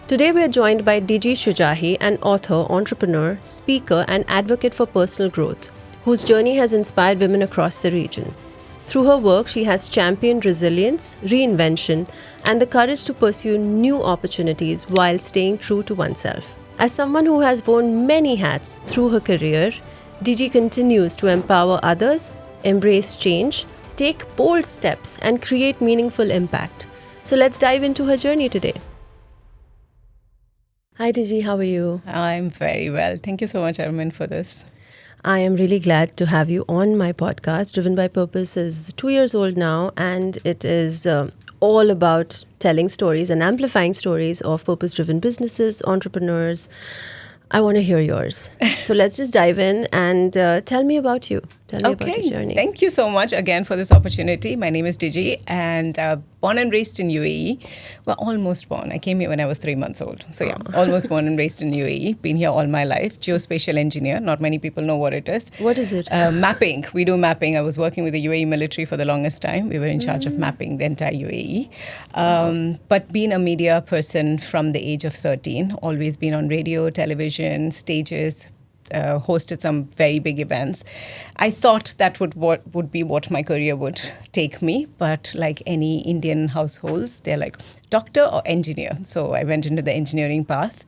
Today we are joined by Diji Shujahi, an author, entrepreneur, speaker, and advocate for personal growth, whose journey has inspired women across the region. Through her work, she has championed resilience, reinvention, and the courage to pursue new opportunities while staying true to oneself. As someone who has worn many hats through her career, Diji continues to empower others, embrace change, take bold steps, and create meaningful impact. So let's dive into her journey today. Hi Diji, how are you? I'm very well. Thank you so much, Armin, for this. I am really glad to have you on my podcast. Driven by Purpose is 2 years old now, and it is all about telling stories and amplifying stories of purpose-driven businesses, entrepreneurs. I want to hear yours. So let's just dive in and tell me about you. Tell me about your journey. Thank you so much again for this opportunity. My name is Diji, and born and raised in UAE. Well, almost born. I came here when I was 3 months old. So yeah, almost born and raised in UAE. Been here all my life. Geospatial engineer. Not many people know what it is. What is it? Mapping. We do mapping. I was working with the UAE military for the longest time. We were in charge of mapping the entire UAE. But being a media person from the age of 13, always been on radio, television, stages, hosted some very big events. I thought that would be what my career would take me, but like any Indian households, they're like doctor or engineer. So I went into the engineering path,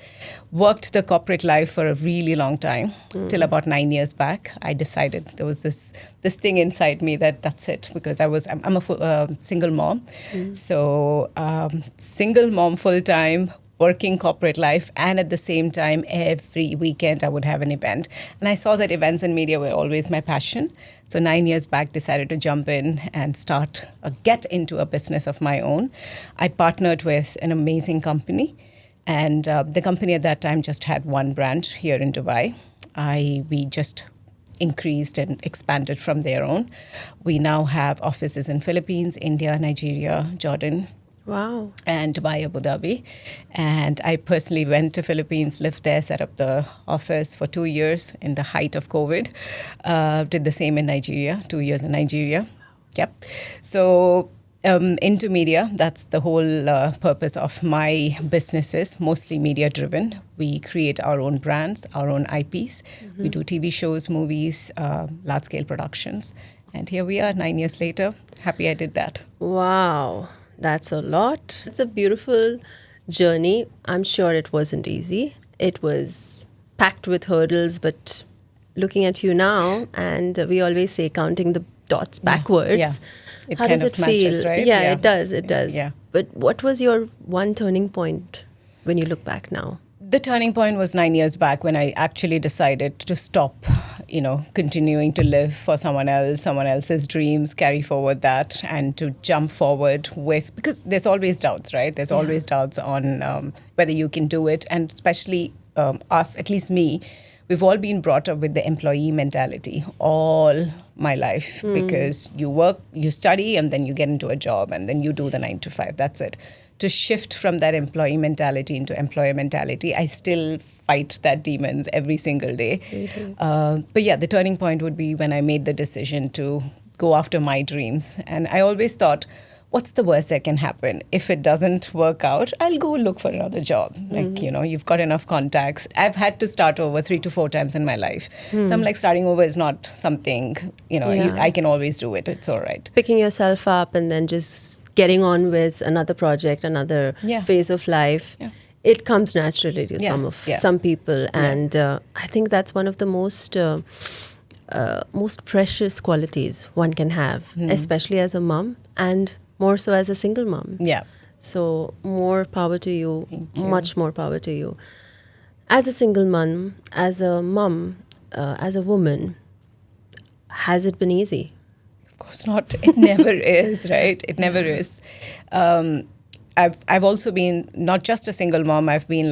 worked the corporate life for a really long time, till about 9 years back. I decided there was this thing inside me that's it, because I'm a single mom. So single mom full time, working corporate life, and at the same time, every weekend I would have an event. And I saw that events and media were always my passion. So 9 years back, decided to jump in and get into a business of my own. I partnered with an amazing company, and the company at that time just had one branch here in Dubai. We just increased and expanded from their own. We now have offices in Philippines, India, Nigeria, Jordan. Wow. And Dubai, Abu Dhabi. And I personally went to Philippines, lived there, set up the office for 2 years in the height of COVID. Did the same in Nigeria, 2 years in Nigeria. Yep. So into media, that's the whole purpose of my businesses, mostly media driven. We create our own brands, our own IPs. We do TV shows, movies, large scale productions. And here we are 9 years later. Happy I did that. Wow. That's a lot. It's a beautiful journey. I'm sure it wasn't easy. It was packed with hurdles, but looking at you now, and we always say counting the dots backwards. Yeah. It how kind does of it matches, feel? right? Yeah, it does. It does. Yeah. But what was your one turning point when you look back now? The turning point was 9 years back when I actually decided to stop, continuing to live for someone else's dreams, carry forward that, and to jump forward because there's always doubts, right? There's always doubts on whether you can do it. And especially us, at least me, we've all been brought up with the employee mentality all my life, because you work, you study, and then you get into a job, and then you do the 9 to 5. That's it. To shift from that employee mentality into employer mentality, I still fight that demons every single day. But yeah, the turning point would be when I made the decision to go after my dreams. And I always thought, what's the worst that can happen? If it doesn't work out, I'll go look for another job. Like, you've got enough contacts. I've had to start over 3 to 4 times in my life. So I'm like, starting over is not something, I can always do it. It's all right. Picking yourself up and then just getting on with another project, another phase of life. Yeah. It comes naturally to some people. And I think that's one of the most precious qualities one can have, especially as a mom, and more so as a single mom. Yeah. So more power to you, much more power to you. As a single mom, as a woman, has it been easy? Of course not. It never is, right? It never is. I've also been not just a single mom. I've been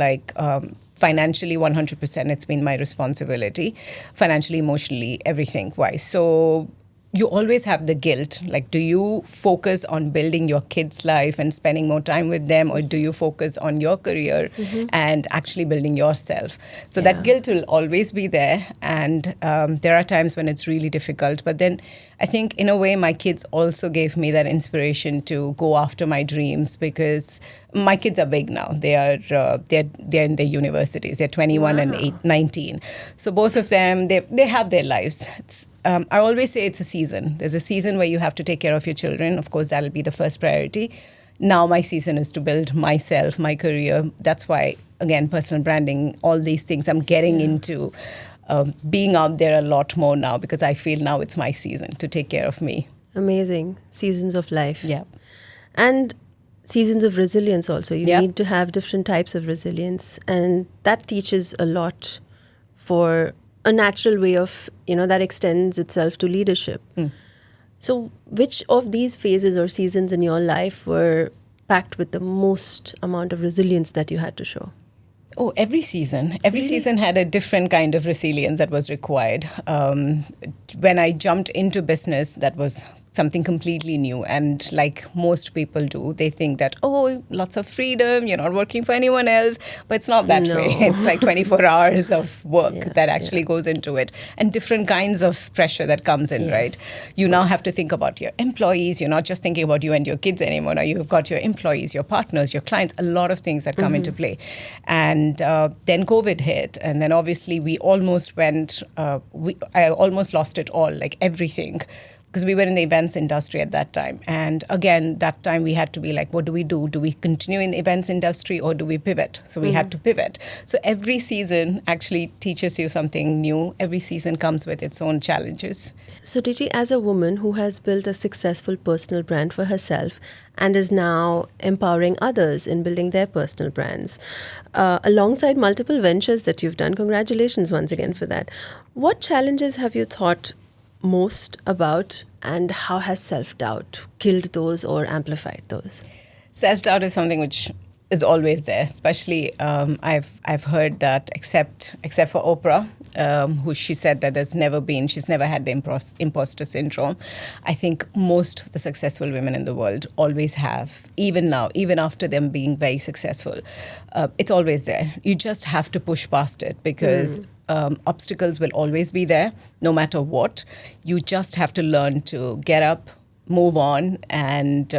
financially 100%. It's been my responsibility, financially, emotionally, everything wise. So you always have the guilt. Like, do you focus on building your kids' life and spending more time with them, or do you focus on your career and actually building yourself? So that guilt will always be there. And there are times when it's really difficult. But then I think in a way my kids also gave me that inspiration to go after my dreams, because my kids are big now. They're in their universities. They're 21 and 19. So both of them, they have their lives. I always say it's a season. There's a season where you have to take care of your children. Of course, that'll be the first priority. Now my season is to build myself, my career. That's why, again, personal branding, all these things I'm getting into. Being out there a lot more now, because I feel now it's my season to take care of me. Amazing. Seasons of life. Yeah. And seasons of resilience also. You Yeah. need to have different types of resilience. And that teaches a lot for a natural way of, that extends itself to leadership. So which of these phases or seasons in your life were packed with the most amount of resilience that you had to show? Oh, every season. Every season had a different kind of resilience that was required. When I jumped into business, that was something completely new. And like most people do, they think that, oh, lots of freedom, you're not working for anyone else. But it's not that way. It's like 24 hours of work that actually goes into it. And different kinds of pressure that comes in, right? You now have to think about your employees. You're not just thinking about you and your kids anymore. Now you've got your employees, your partners, your clients, a lot of things that come into play. And then COVID hit. And then obviously we almost went, I almost lost it all, like everything. Because we were in the events industry at that time. And again, that time we had to be like, what do we do? Do we continue in the events industry or do we pivot? So we had to pivot. So every season actually teaches you something new. Every season comes with its own challenges. So Diji, as a woman who has built a successful personal brand for herself and is now empowering others in building their personal brands, alongside multiple ventures that you've done, congratulations once again for that. What challenges have you thought most about, and how has self-doubt killed those or amplified those? Self-doubt is something which is always there, especially I've heard that except for Oprah, who she said that she's never had the imposter syndrome. I think most of the successful women in the world always have, even now, even after them being very successful. It's always there. You just have to push past it, because obstacles will always be there, no matter what. You just have to learn to get up, move on. And,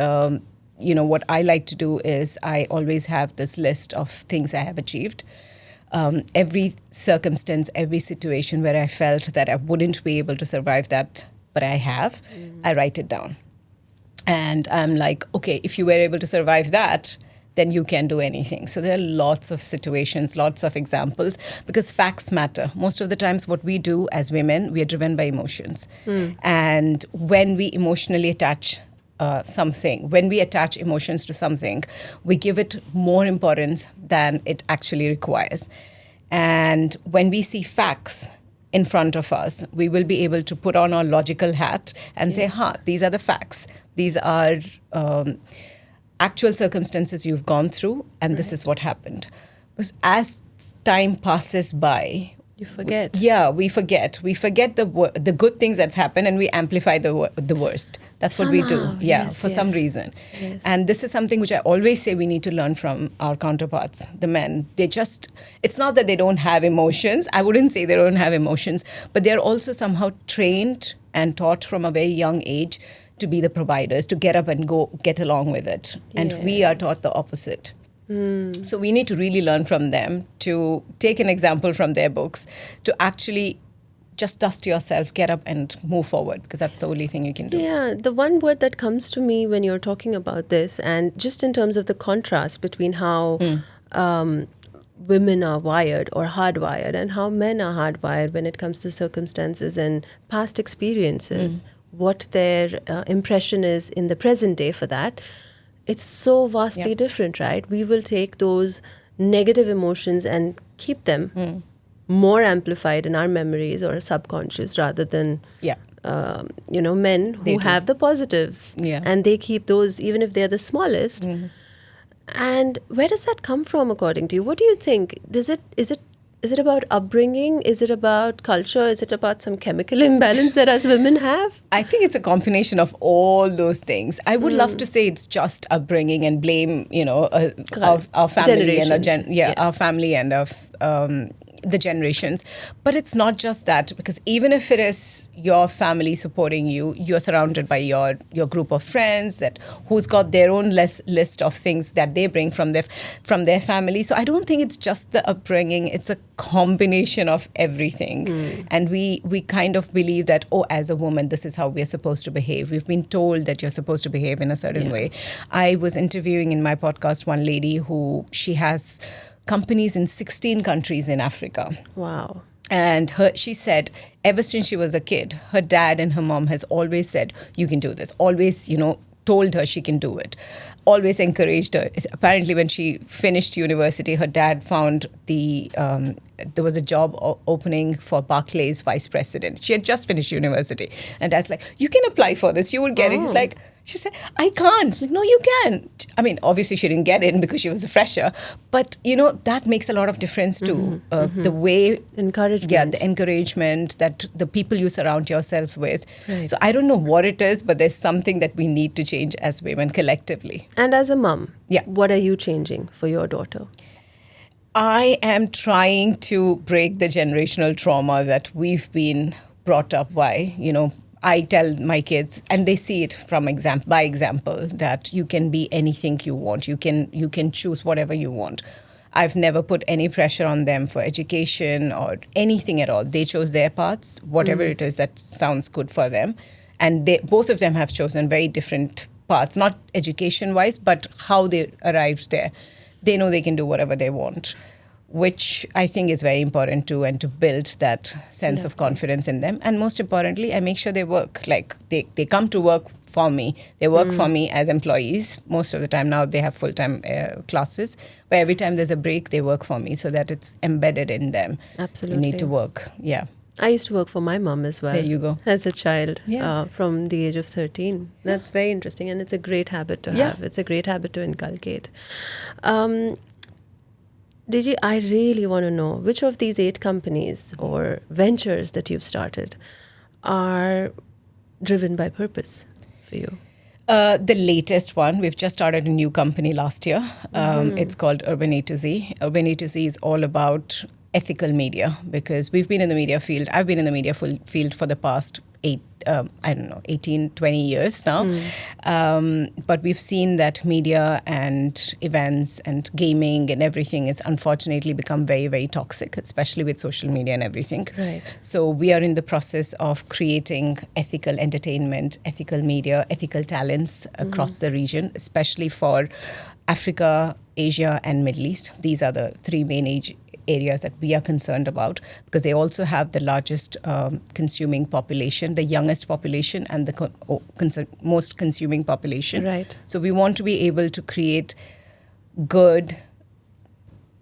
what I like to do is I always have this list of things I have achieved. Every circumstance, every situation where I felt that I wouldn't be able to survive that, but I have, I write it down. And I'm like, okay, if you were able to survive that, then you can do anything. So there are lots of situations, lots of examples, because facts matter. Most of the times what we do as women, we are driven by emotions. And when we emotionally attach something, when we attach emotions to something, we give it more importance than it actually requires. And when we see facts in front of us, we will be able to put on our logical hat and say, these are the facts. These are actual circumstances you've gone through, and this is what happened. Because as time passes by, you forget. We forget. We forget the good things that's happened, and we amplify the worst. That's what we do. For some reason. Yes. And this is something which I always say we need to learn from our counterparts, the men. It's not that they don't have emotions. I wouldn't say they don't have emotions, but they're also somehow trained and taught from a very young age to be the providers, to get up and go get along with it. And we are taught the opposite. So we need to really learn from them, to take an example from their books, to actually just dust yourself, get up and move forward, because that's the only thing you can do. Yeah, the one word that comes to me when you're talking about this, and just in terms of the contrast between how women are wired or hardwired and how men are hardwired when it comes to circumstances and past experiences, what their impression is in the present day for that, it's so vastly different, right? We will take those negative emotions and keep them more amplified in our memories or subconscious, rather than men who have the positives, and they keep those even if they're the smallest. And where does that come from, according to you? What do you think? Is it about upbringing? Is it about culture? Is it about some chemical imbalance that us women have? I think it's a combination of all those things. I would love to say it's just upbringing and blame, our family and our family and our the generations. But it's not just that, because even if it is your family supporting you, you're surrounded by your group of friends that who's got their own list of things that they bring from their family. So I don't think it's just the upbringing; it's a combination of everything. And we kind of believe that, oh, as a woman, this is how we're supposed to behave. We've been told that you're supposed to behave in a certain way. I was interviewing in my podcast one lady who she has companies in 16 countries in Africa. Wow. And she said, ever since she was a kid, her dad and her mom has always said, you can do this. Always, told her she can do it. Always encouraged her. Apparently, when she finished university, her dad found there was a job opening for Barclays vice president. She had just finished university. And Dad's like, you can apply for this. You will get it. He's like, she said, I can't. Like, no, you can. I mean, obviously she didn't get in because she was a fresher. But, that makes a lot of difference too. The way... Encouragement. Yeah, the encouragement that the people you surround yourself with. Right. So I don't know what it is, but there's something that we need to change as women collectively. And as a mom, Yeah. what are you changing for your daughter? I am trying to break the generational trauma that we've been brought up by. I tell my kids, and they see it from by example, that you can be anything you want. You can choose whatever you want. I've never put any pressure on them for education or anything at all. They chose their paths, whatever it is that sounds good for them. And both of them have chosen very different paths, not education-wise, but how they arrived there. They know they can do whatever they want, which I think is very important too, and to build that sense of confidence in them. And most importantly, I make sure they work. Like they come to work for me. They work for me as employees. Most of the time now they have full-time classes, but every time there's a break, they work for me so that it's embedded in them. Absolutely. You need to work. Yeah. I used to work for my mom as well. There you go. As a child, Yeah. from the age of 13. That's very interesting, and it's a great habit to have. It's a great habit to inculcate. Diji, I really want to know which of these 8 companies or ventures that you've started are driven by purpose for you. The latest one, we've just started a new company last year. It's called Urban A to Z. Urban A to Z is all about ethical media, because we've been in the media field. I've been in the media field for the past 18, 20 years now. But we've seen that media and events and gaming and everything has unfortunately become very, very toxic, especially with social media and everything. Right. So we are in the process of creating ethical entertainment, ethical media, ethical talents across the region, especially for Africa, Asia, and Middle East. These are the 3 main areas that we are concerned about, because they also have the largest consuming population, the youngest population, and the most consuming population. Right. So we want to be able to create good,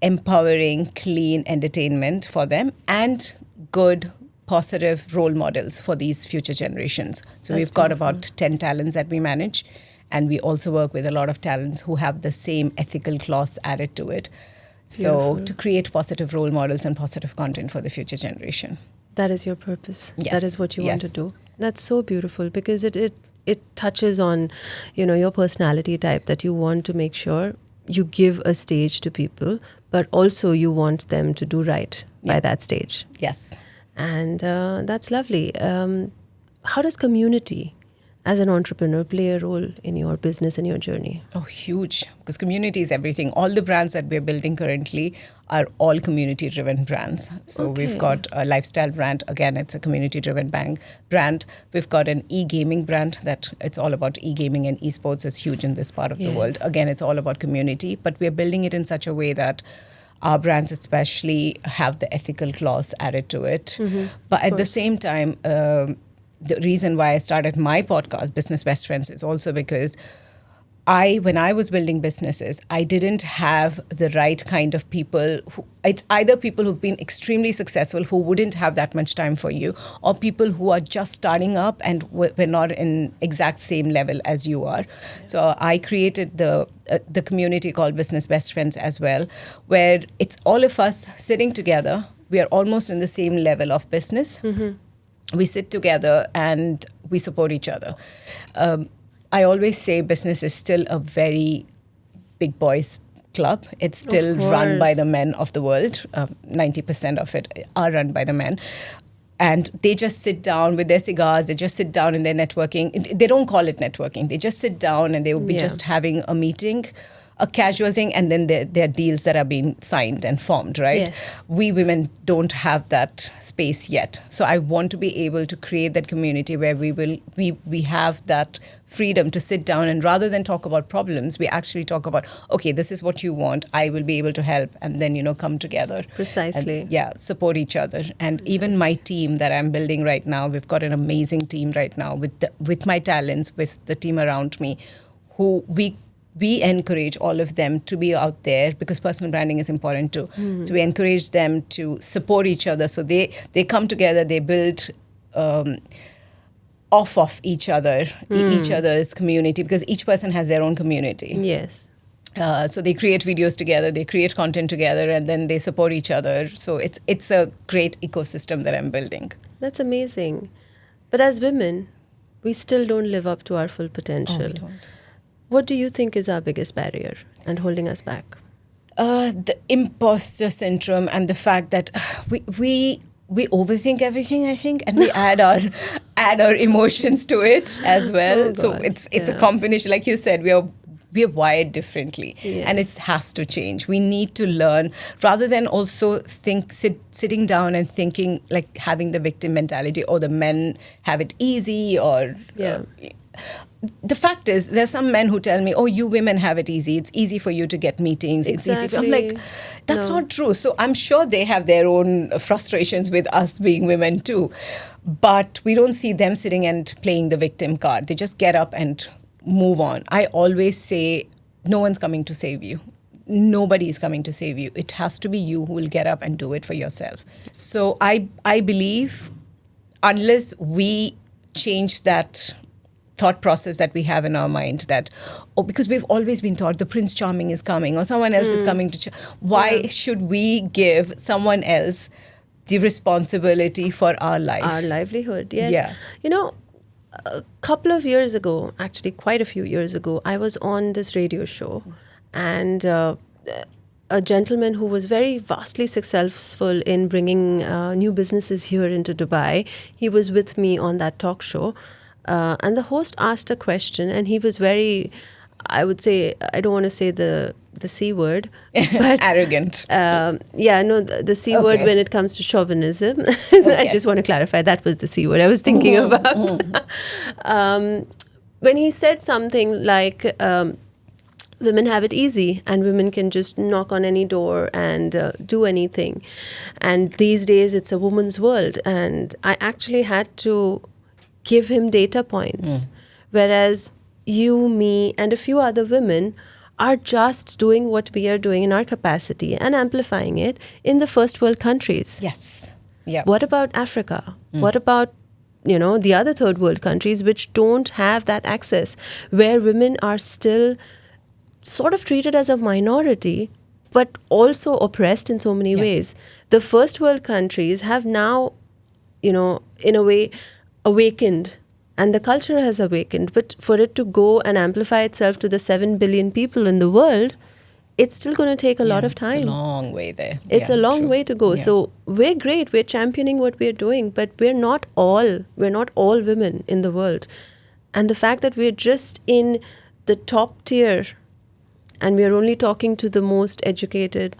empowering, clean entertainment for them, and good, positive role models for these future generations. So we've got about 10 talents that we manage, and we also work with a lot of talents who have the same ethical clause added to it. So to create positive role models and positive content for the future generation. That is your purpose. Yes. That is what you want to Yes. do. That's so beautiful, because it touches on, your personality type, that you want to make sure you give a stage to people, but also you want them to do right by that stage. Yes. And that's lovely. How does community as an entrepreneur play a role in your business and your journey? Oh, huge. Because community is everything. All the brands that we're building currently are all community-driven brands. So we've got a lifestyle brand. Again, it's a community-driven brand. We've got an e-gaming brand that it's all about e-gaming, and esports is huge in this part of the world. Again, it's all about community. But we're building it in such a way that our brands especially have the ethical clause added to it. But at the same time, the reason why I started my podcast, Business Best Friends, is also because when I was building businesses, I didn't have the right kind of people. It's either people who've been extremely successful who wouldn't have that much time for you, or people who are just starting up and we're not in exact same level as you are. So I created the community called Business Best Friends as well, where it's all of us sitting together. We are almost in the same level of business. We sit together and we support each other. I always say business is still a very big boys club. It's still run by course. the men of the world. 90% of it are run by the men. And they just sit down with their cigars. They just sit down in their networking. They don't call it networking. They just sit down and they will be Yeah. just having a meeting, a casual thing, and then there are deals that are being signed and formed, right? Yes. We women don't have that space yet. So I want to be able to create that community where we have that freedom to sit down, and rather than talk about problems, we actually talk about, okay, this is what you want, I will be able to help, and then, come together. Precisely. And, support each other. And even my team that I'm building right now, we've got an amazing team right now with my talents, with the team around me, who we encourage all of them to be out there, because personal branding is important too. So we encourage them to support each other. So they come together, they build off of each other, each other's community, because each person has their own community. Yes. So they create videos together, they create content together, and then they support each other. So it's a great ecosystem that I'm building. That's amazing. But as women, we still don't live up to our full potential. Oh, we don't. What do you think is our biggest barrier and holding us back? The imposter syndrome and the fact that we overthink everything, I think, and we add our emotions to it as well. Oh, so God. it's a combination. Like you said, we are wired differently, Yes. and it has to change. We need to learn, rather than also sitting down and thinking like having the victim mentality, or the men have it easy, or the fact is, there's some men who tell me, oh, you women have it easy. It's easy for you to get meetings. It's easy for... I'm like, that's No. not true. So I'm sure they have their own frustrations with us being women too. But we don't see them sitting and playing the victim card. They just get up and move on. I always say, no one's coming to save you. Nobody is coming to save you. It has to be you who will get up and do it for yourself. So I believe unless we change that thought process that we have in our mind, that, because we've always been taught the Prince Charming is coming, or someone else is coming to... Why should we give someone else the responsibility for our life? Our livelihood, yes. Yeah. A couple of years ago, actually quite a few years ago, I was on this radio show, and a gentleman who was very vastly successful in bringing new businesses here into Dubai, he was with me on that talk show. And the host asked a question, and he was very, I would say, I don't want to say the C word, but arrogant. The C word when it comes to chauvinism. I Okay. just want to clarify, that was the C word I was thinking about. When he said something like, women have it easy and women can just knock on any door and do anything. And these days it's a woman's world. And I actually had to give him data points. Whereas you, me, and a few other women are just doing what we are doing in our capacity and amplifying it in the first world countries. Yes. Yeah. What about Africa? What about, the other third world countries which don't have that access, where women are still sort of treated as a minority, but also oppressed in so many ways? The first world countries have now, in a way, awakened, and the culture has awakened. But for it to go and amplify itself to the 7 billion people in the world, it's still going to take a lot of time. It's a long way there. It's a long true. way to go. Yeah. So we're great. We're championing what we're doing, but we're not all women in the world. And the fact that we're just in the top tier and we're only talking to the most educated,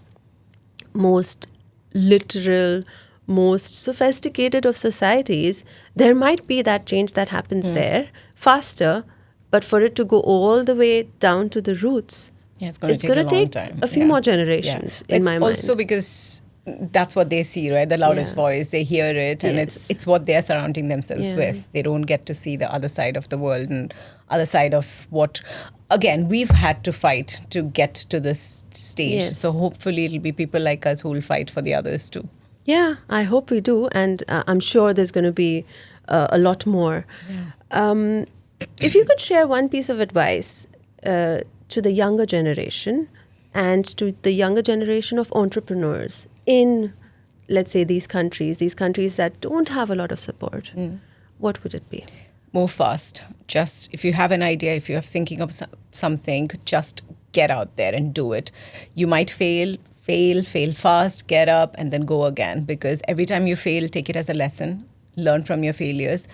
most literal, most sophisticated of societies, there might be that change that happens there faster, but for it to go all the way down to the roots, it's going to gonna take a long time. a few more generations in my mind. It's also because that's what they see, right? The loudest voice, they hear it, and Yes. it's what they're surrounding themselves Yeah. with. They don't get to see the other side of the world and other side of what, again, we've had to fight to get to this stage. Yes. So hopefully it'll be people like us who will fight for the others too. Yeah, I hope we do. And I'm sure there's going to be a lot more. If you could share one piece of advice to the younger generation and to the younger generation of entrepreneurs in, let's say, these countries that don't have a lot of support, what would it be? Move fast. Just if you have an idea, if you're thinking of something, just get out there and do it. You might fail fast, get up, and then go again. Because every time you fail, take it as a lesson, learn from your failures,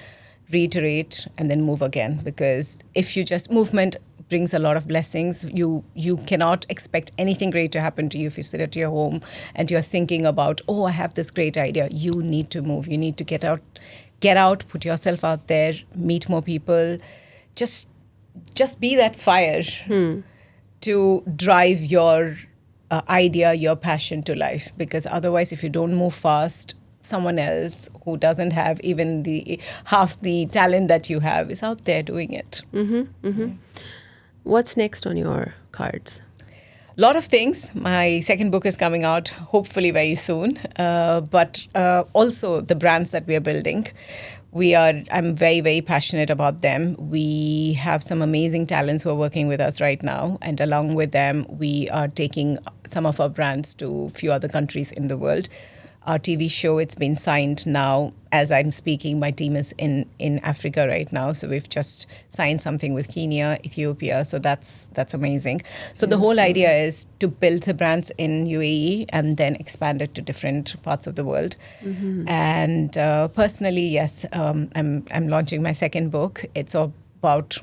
reiterate, and then move again. Because if you just, movement brings a lot of blessings. You cannot expect anything great to happen to you if you sit at your home and you're thinking about, oh, I have this great idea. You need to move. You need to get out, put yourself out there, meet more people. Just be that fire to drive your idea, your passion to life. Because otherwise, if you don't move fast, someone else who doesn't have even the half the talent that you have is out there doing it. What's next on your cards? A lot of things. My second book is coming out hopefully very soon, but also the brands that we are building. I'm very, very passionate about them. We have some amazing talents who are working with us right now. And along with them, we are taking some of our brands to a few other countries in the world. Our TV show, it's been signed now. As I'm speaking, my team is in Africa right now. So we've just signed something with Kenya, Ethiopia. So that's amazing. So the whole idea is to build the brands in UAE and then expand it to different parts of the world. And personally, yes, I'm launching my second book. It's about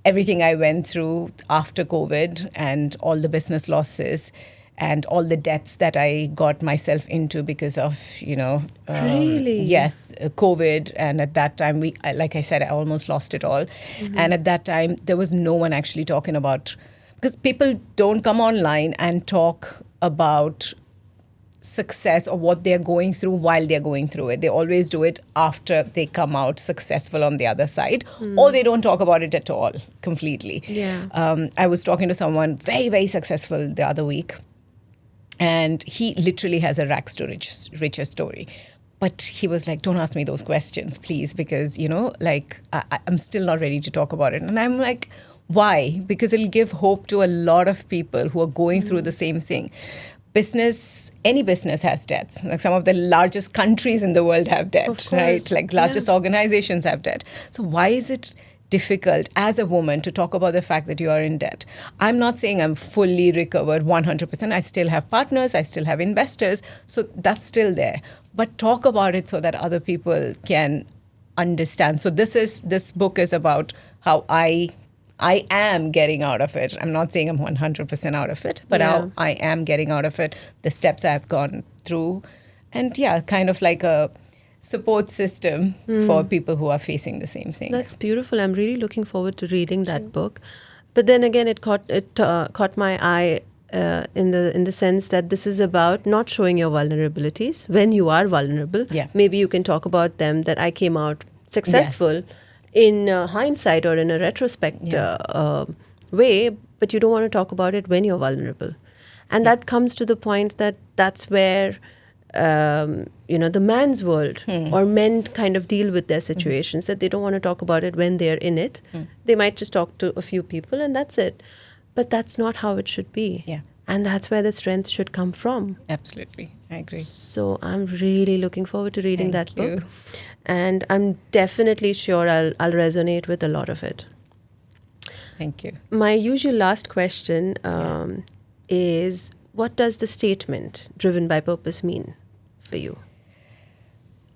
everything I went through after COVID and all the business losses and all the debts that I got myself into because of, Really? Yes, COVID. And at that time, like I said, I almost lost it all. And at that time, there was no one actually talking about, because people don't come online and talk about success or what they're going through while they're going through it. They always do it after they come out successful on the other side, or they don't talk about it at all completely. Yeah. I was talking to someone very, very successful the other week. And he literally has a rags to riches story. But he was like, don't ask me those questions, please, because, I'm still not ready to talk about it. And I'm like, why? Because it'll give hope to a lot of people who are going through the same thing. Any business has debts. Like some of the largest countries in the world have debt, right? Like largest organizations have debt. So why is it difficult as a woman to talk about the fact that you are in debt? I'm not saying I'm fully recovered 100%. I still have partners, I still have investors, so that's still there. But talk about it so that other people can understand. So this book is about how I am getting out of it. I'm not saying I'm 100% out of it, but how I am getting out of it, the steps I've gone through, and kind of like a support system for people who are facing the same thing. That's beautiful. I'm really looking forward to reading that book. But then again, it caught my eye in the sense that this is about not showing your vulnerabilities when you are vulnerable. Yeah. Maybe you can talk about them, that I came out successful in hindsight or in a retrospect way, but you don't want to talk about it when you're vulnerable. And that comes to the point that's where the man's world or men kind of deal with their situations, that they don't want to talk about it when they're in it. They might just talk to a few people and that's it. But that's not how it should be. Yeah. And that's where the strength should come from. Absolutely. I agree. So I'm really looking forward to reading Thank that you. book. And I'm definitely sure I'll resonate with a lot of it. Thank you. My usual last question is, what does the statement "driven by purpose" mean for you?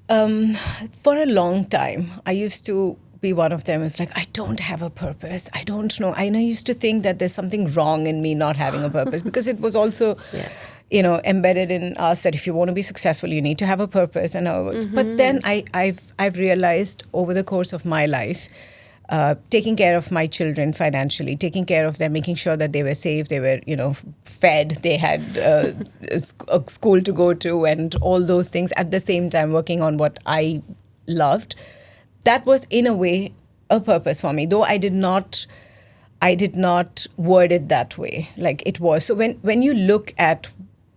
For a long time, I used to be one of them. It's like, I don't have a purpose. I don't know. I used to think that there's something wrong in me not having a purpose, because it was also, embedded in us that if you want to be successful, you need to have a purpose and all. But then I've realized over the course of my life, taking care of my children financially, taking care of them, making sure that they were safe, they were, fed, they had a school to go to and all those things, at the same time working on what I loved. That was, in a way, a purpose for me, though I did not word it that way, like it was. So when you look at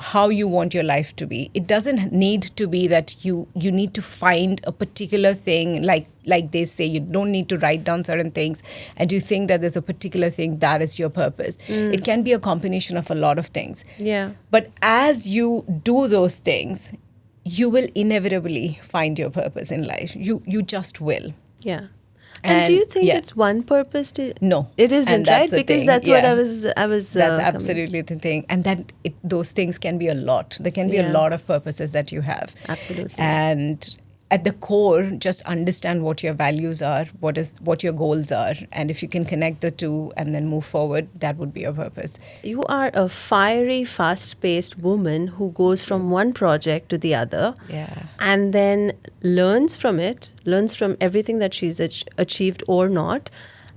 how you want your life to be, it doesn't need to be that you need to find a particular thing, like they say, you don't need to write down certain things and you think that there's a particular thing that is your purpose. It can be a combination of a lot of things. Yeah. But as you do those things, you will inevitably find your purpose in life. You just will. Yeah. And do you think yeah. it's one purpose to? No, It isn't, and that's right? the Because thing. that's what Yeah. I was. That's coming- absolutely the thing, and that those things can be a lot. There can be a Yeah. lot of purposes that you have. Absolutely. And at the core, just understand what your values are, what your goals are, and if you can connect the two and then move forward, that would be your purpose. You are a fiery, fast-paced woman who goes from one project to the other. Yeah. And then learns from it, learns from everything that she's achieved or not,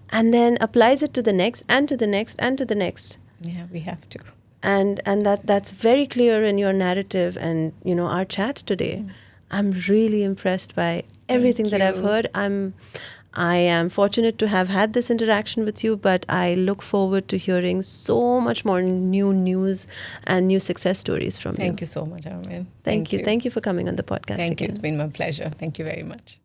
and then applies it to the next and to the next and to the next. Yeah, we have to. And that's very clear in your narrative and our chat today. I'm really impressed by everything that I've you. heard. I am fortunate to have had this interaction with you, but I look forward to hearing so much more new news and new success stories from you. Thank you so much, Armin. Thank you. Thank you for coming on the podcast Thank you. again. It's been my pleasure. Thank you very much.